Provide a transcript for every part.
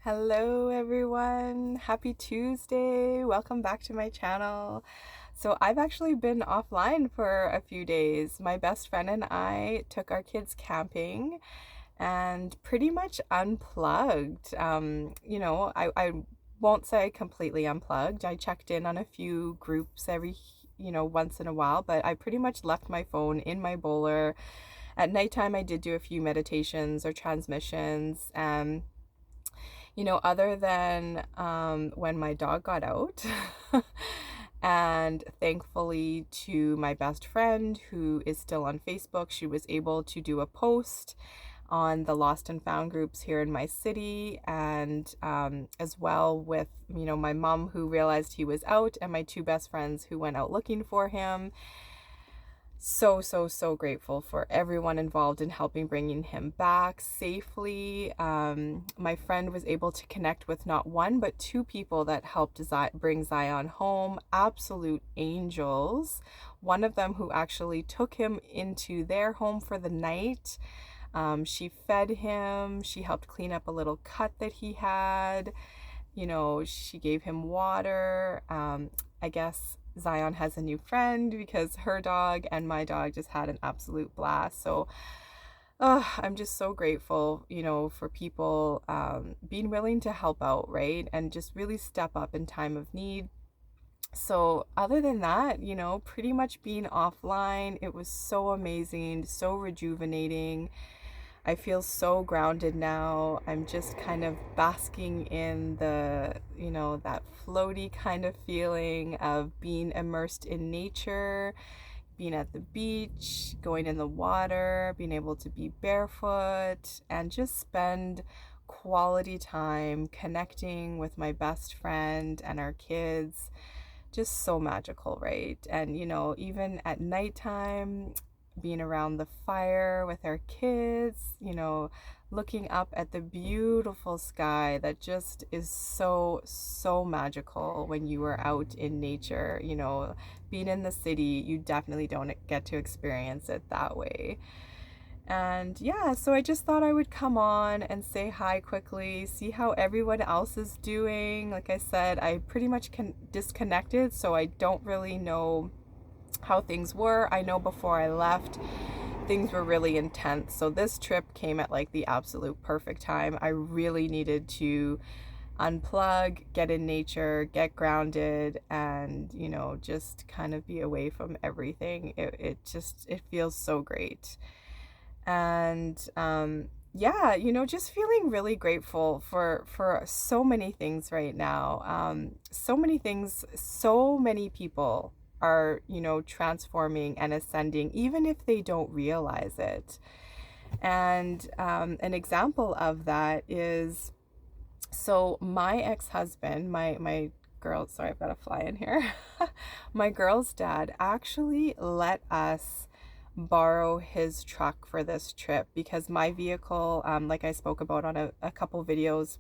Hello everyone, happy Tuesday. Welcome back to my channel. So I've actually been offline for a few days. My best friend and I took our kids camping and pretty much unplugged. I won't say completely unplugged. I checked in on a few groups every, once in a while, but I pretty much left my phone in my bowler. At nighttime, I did do a few meditations or transmissions. Other than when my dog got out. And thankfully to my best friend who is still on Facebook, she was able to do a post on the lost and found groups here in my city, and as well with my mom who realized he was out, and my two best friends who went out looking for him. So grateful for everyone involved in helping bringing him back safely. My friend was able to connect with not one but two people that helped bring Zion home. Absolute angels. One of them who actually took him into their home for the night. She fed him. She helped clean up a little cut that he had. She gave him water. I guess Zion has a new friend because her dog and my dog just had an absolute blast. So I'm just so grateful, for people being willing to help out, right? And just really step up in time of need. So other than that, pretty much being offline, it was so amazing, so rejuvenating. I feel so grounded now. I'm just kind of basking in that floaty kind of feeling of being immersed in nature, being at the beach, going in the water, being able to be barefoot, and just spend quality time connecting with my best friend and our kids. Just so magical, right? And, even at nighttime, being around the fire with our kids, looking up at the beautiful sky that just is so magical when you are out in nature. Being in the city, you definitely don't get to experience it that way. And yeah, so I just thought I would come on and say hi quickly, see how everyone else is doing. Like I said, I pretty much disconnected, so I don't really know how things were. I know before I left, things were really intense. So this trip came at like the absolute perfect time. I really needed to unplug, get in nature, get grounded, and, just kind of be away from everything. It feels so great. And yeah, just feeling really grateful for so many things right now. So many things, so many people are, transforming and ascending, even if they don't realize it. And an example of that is, so my ex-husband, my girl, sorry, I've got a fly in here. My girl's dad actually let us borrow his truck for this trip because my vehicle, like I spoke about on a couple videos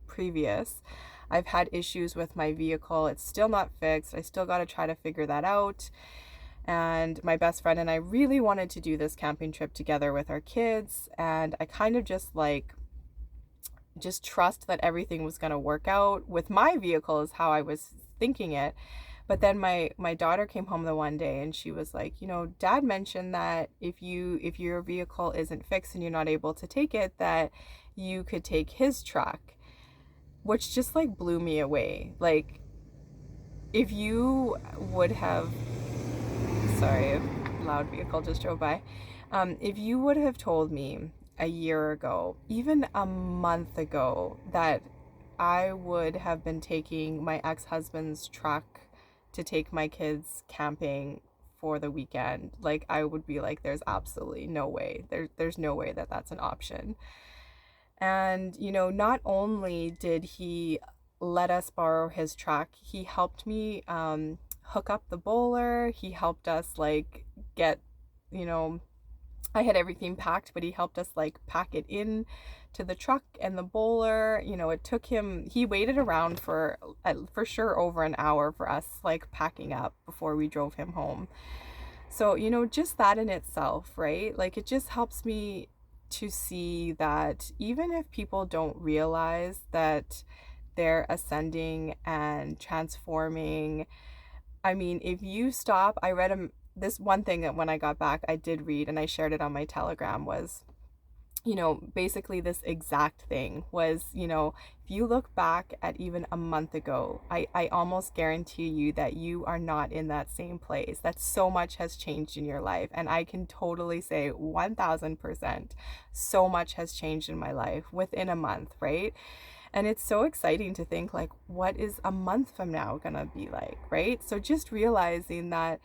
previous, I've had issues with my vehicle. It's still not fixed. I still got to try to figure that out. And my best friend and I really wanted to do this camping trip together with our kids. And I kind of just trust that everything was going to work out with my vehicle is how I was thinking it. But then my daughter came home the one day and she was like, Dad mentioned that if your vehicle isn't fixed and you're not able to take it, that you could take his truck, which just blew me away. Like, if you would have, sorry, a loud vehicle just drove by. If you would have told me a year ago, even a month ago, that I would have been taking my ex-husband's truck to take my kids camping for the weekend, I would be like, there's absolutely no way. There's no way that that's an option. And, not only did he let us borrow his truck, he helped me hook up the bowler. He helped us get, I had everything packed, but he helped us pack it in to the truck and the bowler. It took him, he waited around for sure over an hour for us packing up before we drove him home. So, just that in itself, right? It just helps me to see that even if people don't realize that they're ascending and transforming, I mean, if you stop, I read this one thing that when I got back, I did read and I shared it on my Telegram was, basically this exact thing was, if you look back at even a month ago, I almost guarantee you that you are not in that same place, that so much has changed in your life. And I can totally say 1000%, so much has changed in my life within a month, right? And it's so exciting to think like, what is a month from now gonna be like, right? So just realizing that,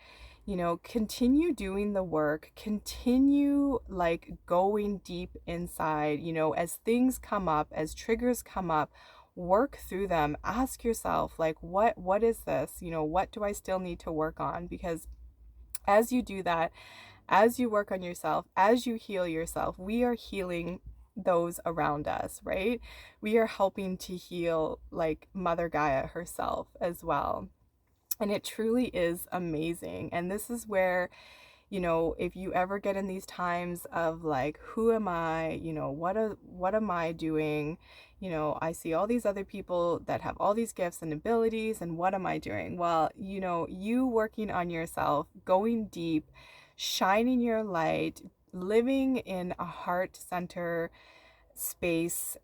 continue doing the work, continue like going deep inside, as things come up, as triggers come up, work through them. Ask yourself, like, what is this? What do I still need to work on? Because as you do that, as you work on yourself, as you heal yourself, we are healing those around us, right? We are helping to heal like Mother Gaia herself as well. And it truly is amazing. And this is where, if you ever get in these times of like, who am I? What am I doing? I see all these other people that have all these gifts and abilities, and what am I doing? Well, you working on yourself, going deep, shining your light, living in a heart center space,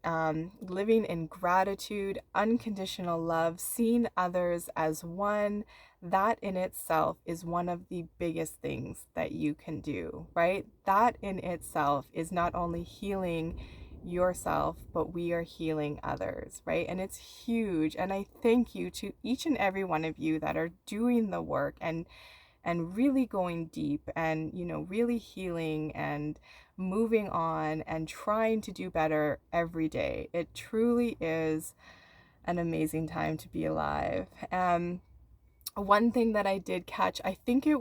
living in gratitude, unconditional love, seeing others as one, that in itself is one of the biggest things that you can do, right? That in itself is not only healing yourself, but we are healing others, right? And it's huge. And I thank you to each and every one of you that are doing the work and really going deep and really healing and moving on and trying to do better every day. It truly is an amazing time to be alive. One thing that I did catch, I think it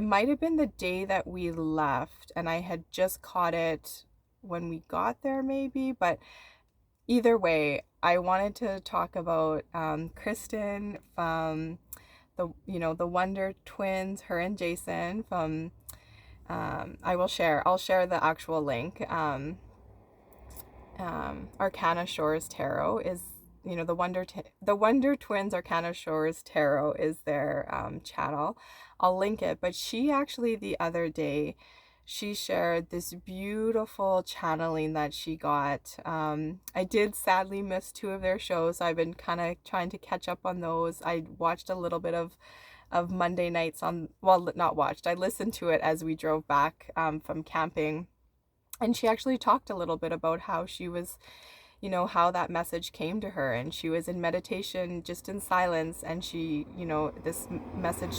might have been the day that we left, and I had just caught it when we got there maybe, but either way, I wanted to talk about Kristen from the Wonder Twins, her and Jason from, I'll share the actual link. Arcana Shores Tarot is, the Wonder Twins Arcana Shores Tarot is their channel. I'll link it, but she actually the other day, she shared this beautiful channeling that she got. I did sadly miss 2 of their shows, so I've been kind of trying to catch up on those. I watched a little bit of Monday nights not watched, I listened to it as we drove back from camping. And she actually talked a little bit about how she was, how that message came to her, and she was in meditation just in silence, and she, this message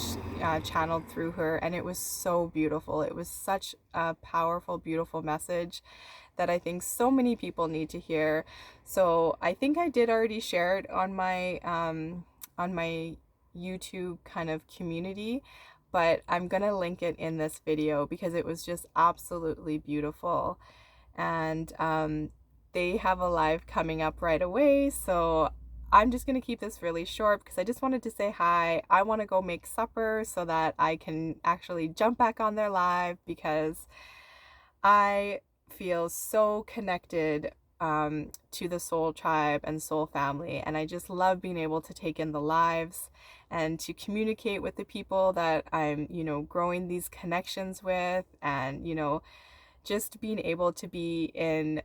channeled through her, and it was so beautiful. It was such a powerful, beautiful message that I think so many people need to hear. So I think I did already share it on my YouTube kind of community, but I'm gonna link it in this video because it was just absolutely beautiful. And they have a live coming up right away, so I'm just gonna keep this really short because I just wanted to say hi. I want to go make supper so that I can actually jump back on their live because I feel so connected to the soul tribe and soul family, and I just love being able to take in the lives and to communicate with the people that I'm growing these connections with, and just being able to be in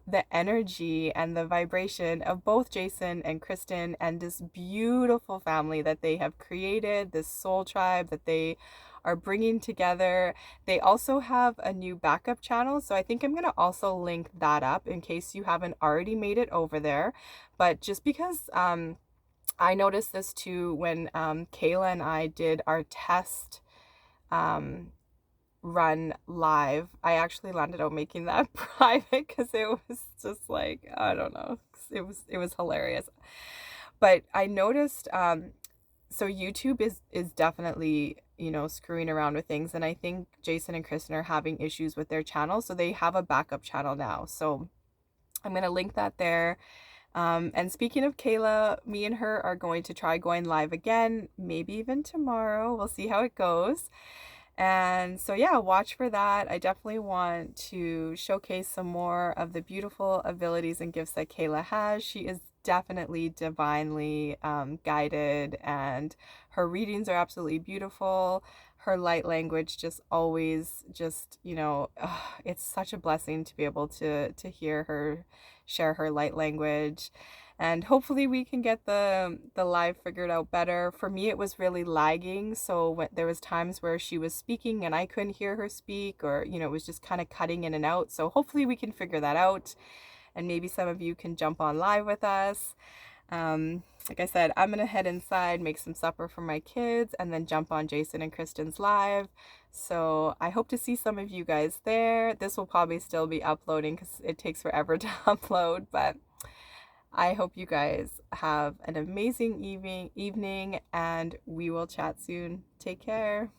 the energy and the vibration of both Jason and Kristen and this beautiful family that they have created, this soul tribe that they are bringing together. They also have a new backup channel, so I think I'm going to also link that up in case you haven't already made it over there. But just because I noticed this too when Kayla and I did our test run live. I actually landed up making that private because it was just like, I don't know, it was hilarious. But I noticed so YouTube is definitely screwing around with things, and I think Jason and Kristen are having issues with their channel, so they have a backup channel now, so I'm gonna link that there. And speaking of Kayla, me and her are going to try going live again, maybe even tomorrow. We'll see how it goes. And so, yeah, watch for that. I definitely want to showcase some more of the beautiful abilities and gifts that Kayla has. She is definitely divinely guided, and her readings are absolutely beautiful. Her light language just always just, it's such a blessing to be able to hear her share her light language. And hopefully we can get the live figured out better. For me, it was really lagging, so there was times where she was speaking and I couldn't hear her speak, or it was just kind of cutting in and out. So hopefully we can figure that out, and maybe some of you can jump on live with us. Like I said, I'm gonna head inside, make some supper for my kids, and then jump on Jason and Kristen's live. So I hope to see some of you guys there. This will probably still be uploading because it takes forever to upload, but I hope you guys have an amazing evening, and we will chat soon. Take care.